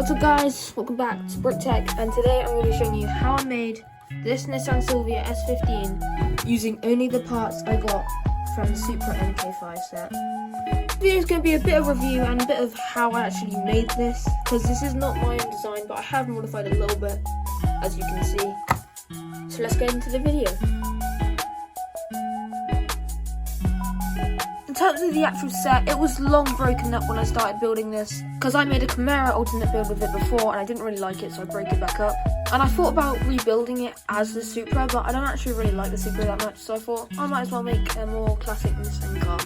What's up guys, welcome back to Brick Tech, and today I'm going to be showing you how I made this Nissan Silvia S15 using only the parts I got from the Supra MK5 set. This video is going to be a bit of review and a bit of how I actually made this, because this is not my own design, but I have modified it a little bit, as you can see. So let's get into the video. In terms of the actual set, it was long broken up when I started building this, because I made a Camaro alternate build with it before and I didn't really like it, so I broke it back up. And I thought about rebuilding it as the Supra, but I don't actually really like the Supra that much, so I thought I might as well make a more classic Nissan car.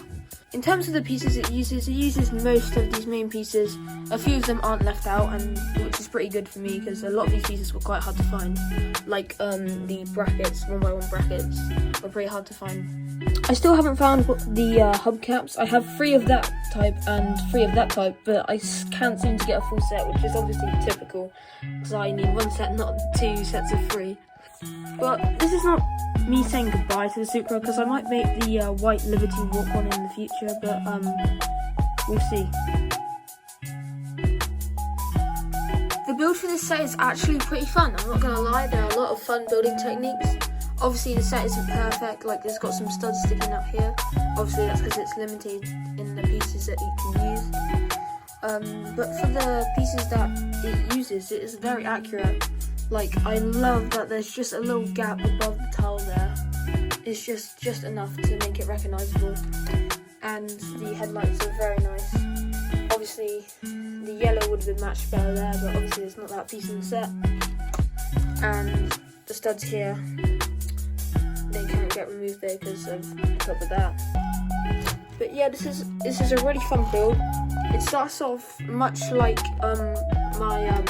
In terms of the pieces it uses most of these main pieces. A few of them aren't left out, and which is pretty good for me because a lot of these pieces were quite hard to find. Like the brackets, 1x1 brackets, were pretty hard to find. I still haven't found the hubcaps. I have 3 of that type and 3 of that type, but I can't seem to get a full set, which is obviously typical because I need 1 set, not 2 sets of 3. But this is not me saying goodbye to the Supra, because I might make the white Liberty Walk one in the future, but we'll see. The build for this set is actually pretty fun, I'm not going to lie, there are a lot of fun building techniques. Obviously the set isn't perfect, like it's got some studs sticking up here, obviously that's because it's limited in the pieces that you can use. But for the pieces that it uses, it is very accurate. Like, I love that there's just a little gap above the towel there. It's just enough to make it recognisable. And the headlights are very nice. Obviously, the yellow would have been matched better there, but obviously there's not that piece in the set. And the studs here, they can't get removed there because of the top of that. But yeah, this is a really fun build. It starts off much like my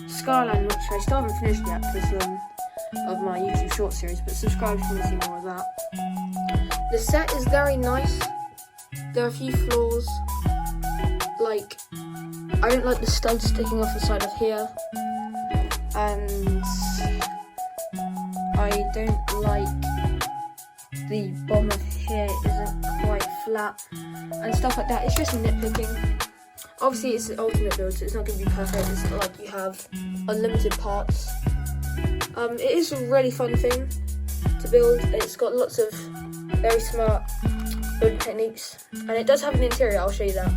Skyline, which I still haven't finished yet because of my YouTube short series, but subscribe if you want to see more of that. The set is very nice. There are a few flaws, like I don't like the studs sticking off the side of here, and I don't like the bottom of here isn't quite flat and stuff like that. It's just nitpicking. Obviously it's the ultimate build, so it's not going to be perfect. It's not like you have unlimited parts. It is a really fun thing to build. It's got lots of very smart building techniques, and it does have an interior. I'll show you that.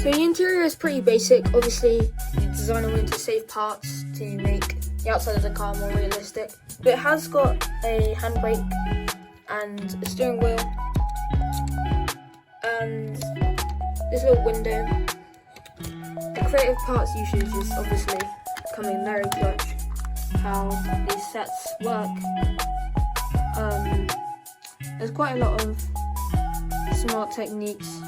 So the interior is pretty basic. Obviously the designer wanted to save parts to make the outside of the car more realistic, but it has got a handbrake and a steering wheel and this little window. The creative parts usage is obviously coming very clutch. How these sets work. There's quite a lot of smart techniques.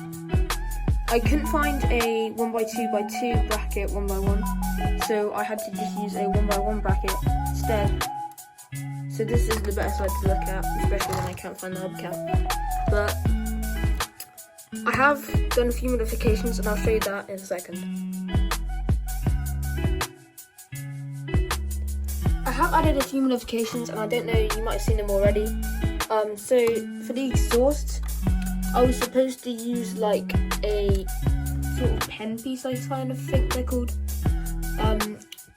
I couldn't find a 1x2x2 bracket 1x1, so I had to just use a 1x1 bracket instead. So this is the better side to look at, especially when I can't find the hubcap. But I have done a few modifications, and I'll show you that in a second. I have added a few modifications, and I don't know, you might have seen them already. So for the exhaust, I was supposed to use like a sort of pen piece, I kind of think they're called.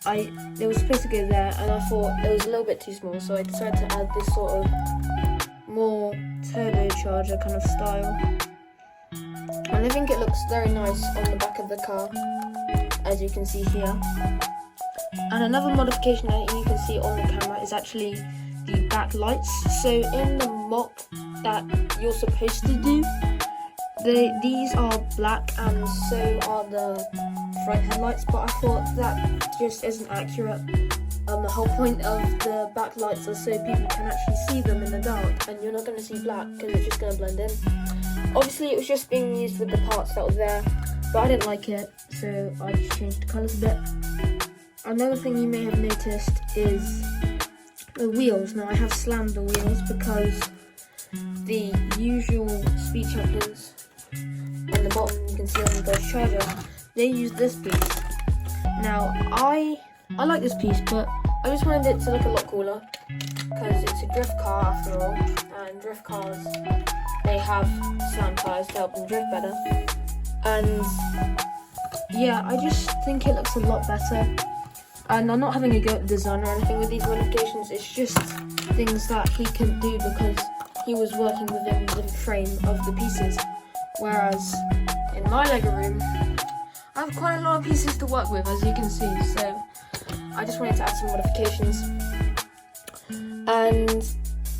They were supposed to go there, and I thought it was a little bit too small, so I decided to add this sort of more turbocharger kind of style. And I think it looks very nice on the back of the car, as you can see here. And another modification that you can see on the camera is actually the back lights. So in the mock that you're supposed to do, these are black and so are the front headlights, but I thought that just isn't accurate. The whole point of the back lights are so people can actually see them in the dark, and you're not going to see black because it's just going to blend in. Obviously it was just being used with the parts that were there, but I didn't like it, so I just changed the colours a bit. Another thing you may have noticed is the wheels. Now I have slammed the wheels because the usual speed champions on the bottom, you can see on the Dodge Charger, they use this piece. Now I like this piece, but I just wanted it to look a lot cooler because it's a drift car after all, and drift cars, they have slam tyres to help them drift better. And yeah, I just think it looks a lot better. And I'm not having a go at the design or anything with these modifications. It's just things that he couldn't do because he was working within the frame of the pieces. Whereas in my Lego room, I have quite a lot of pieces to work with, as you can see. So I just wanted to add some modifications. And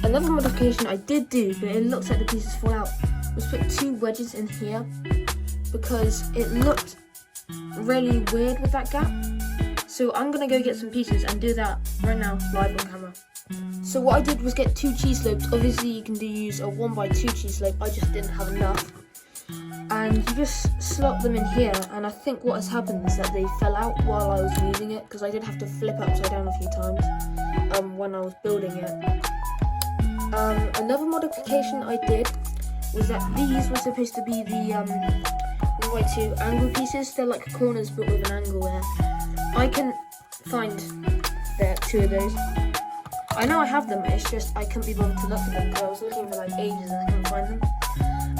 another modification I did do, but it looks like the pieces fall out, was put 2 wedges in here because it looked really weird with that gap. So I'm gonna go get some pieces and do that right now, live on camera. So what I did was get 2 cheese slopes. Obviously you can use a 1x2 cheese slope, I just didn't have enough. And you just slot them in here, and I think what has happened is that they fell out while I was moving it, because I did have to flip it upside down a few times when I was building it. Another modification I did was that these were supposed to be the 1x2 angle pieces. They're like corners but with an angle there. I can find there 2 of those. I know I have them, it's just I couldn't be bothered to look for them because I was looking for like ages and I couldn't find them.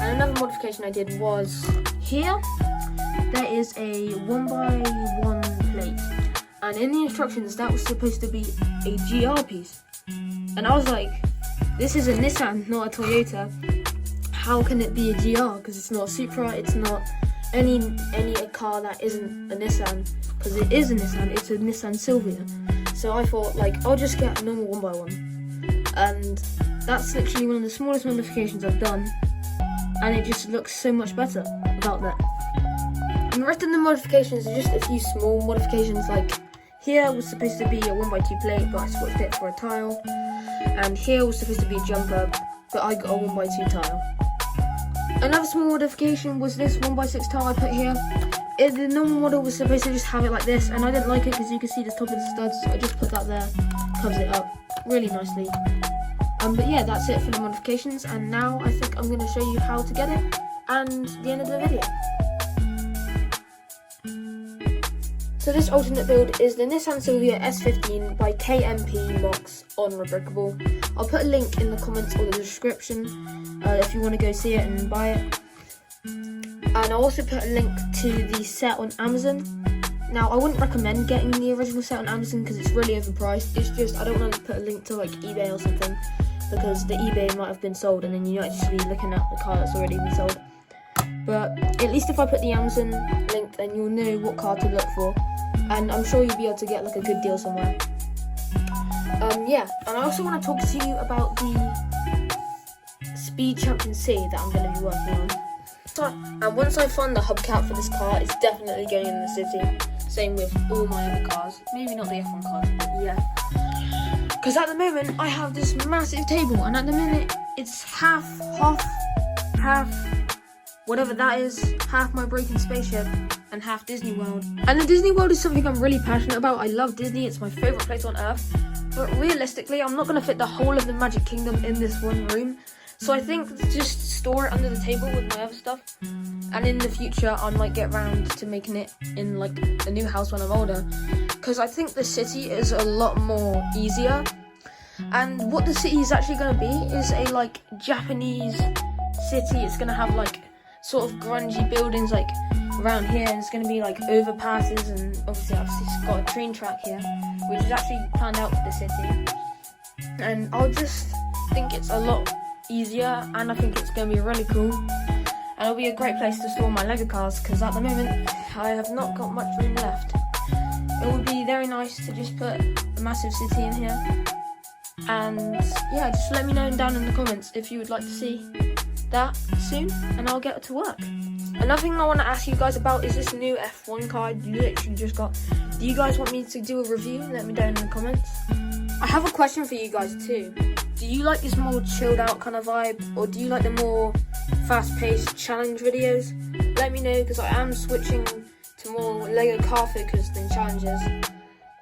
And another modification I did was here, there is a 1x1 plate. And in the instructions that was supposed to be a GR piece. And I was like, this is a Nissan, not a Toyota. How can it be a GR? Because it's not a Supra, it's not any car that isn't a Nissan. Because it is a Nissan, it's a Nissan Silvia. So I thought, like, I'll just get a normal 1x1. And that's literally one of the smallest modifications I've done. And it just looks so much better without that. And the rest of the modifications are just a few small modifications, like here was supposed to be a 1x2 plate, but I switched it for a tile. And here was supposed to be a jumper, but I got a 1x2 tile. Another small modification was this 1x6 tile I put here. The normal model was supposed to just have it like this, and I didn't like it because you can see the top of the studs, so I just put that there, covers it up really nicely. But yeah, that's it for the modifications, and now I think I'm going to show you how to get it, and the end of the video. So this alternate build is the Nissan Silvia S15 by KMP Mox on Rebrickable. I'll put a link in the comments or the description if you want to go see it and buy it. And I'll also put a link to the set on Amazon. Now, I wouldn't recommend getting the original set on Amazon because it's really overpriced. It's just, I don't want to put a link to like eBay or something, because the eBay might have been sold and then you might just be looking at the car that's already been sold. But at least if I put the Amazon link, then you'll know what car to look for, and I'm sure you'll be able to get like a good deal somewhere. Yeah, and I also want to talk to you about the Speed Champion C that I'm going to be working on. And once I find the hubcap for this car, it's definitely going in the city. Same with all my other cars. Maybe not the F1 cars, but yeah. Because at the moment, I have this massive table, and at the minute, it's half, whatever that is, half my broken spaceship, and half Disney World. And the Disney World is something I'm really passionate about. I love Disney, it's my favourite place on earth. But realistically, I'm not going to fit the whole of the Magic Kingdom in this one room. So I think just store it under the table with my other stuff. And in the future, I might get round to making it in like a new house when I'm older. Because I think the city is a lot more easier. And what the city is actually going to be is a like Japanese city. It's going to have like sort of grungy buildings like around here. And it's going to be like overpasses, and obviously it's got a train track here, which is actually planned out for the city. And I'll just think it's a lot easier, and I think it's going to be really cool, and it'll be a great place to store my Lego cars, because at the moment I have not got much room left. It would be very nice to just put a massive city in here, and yeah, just let me know down in the comments if you would like to see that soon, and I'll get to work. Another thing I want to ask you guys about is this new F1 car I literally just got. Do you guys want me to do a review? Let me know in the comments. I have a question for you guys too. Do you like this more chilled out kind of vibe, or do you like the more fast-paced challenge videos? Let me know, because I am switching to more Lego car focus than challenges.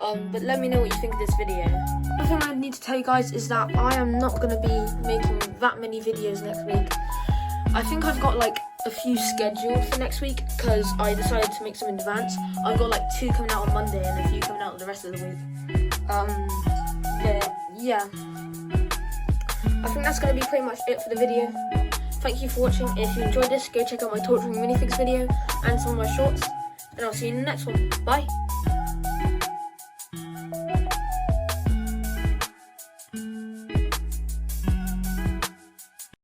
But let me know what you think of this video. Another thing I need to tell you guys is that I am not going to be making that many videos next week. I think I've got like a few scheduled for next week, because I decided to make some in advance. I've got like 2 coming out on Monday and a few coming out the rest of the week. Yeah. I think that's going to be pretty much it for the video. Thank you for watching. If you enjoyed this, go check out my torturing minifigs video and some of my shorts. and I'll see you in the next one. Bye.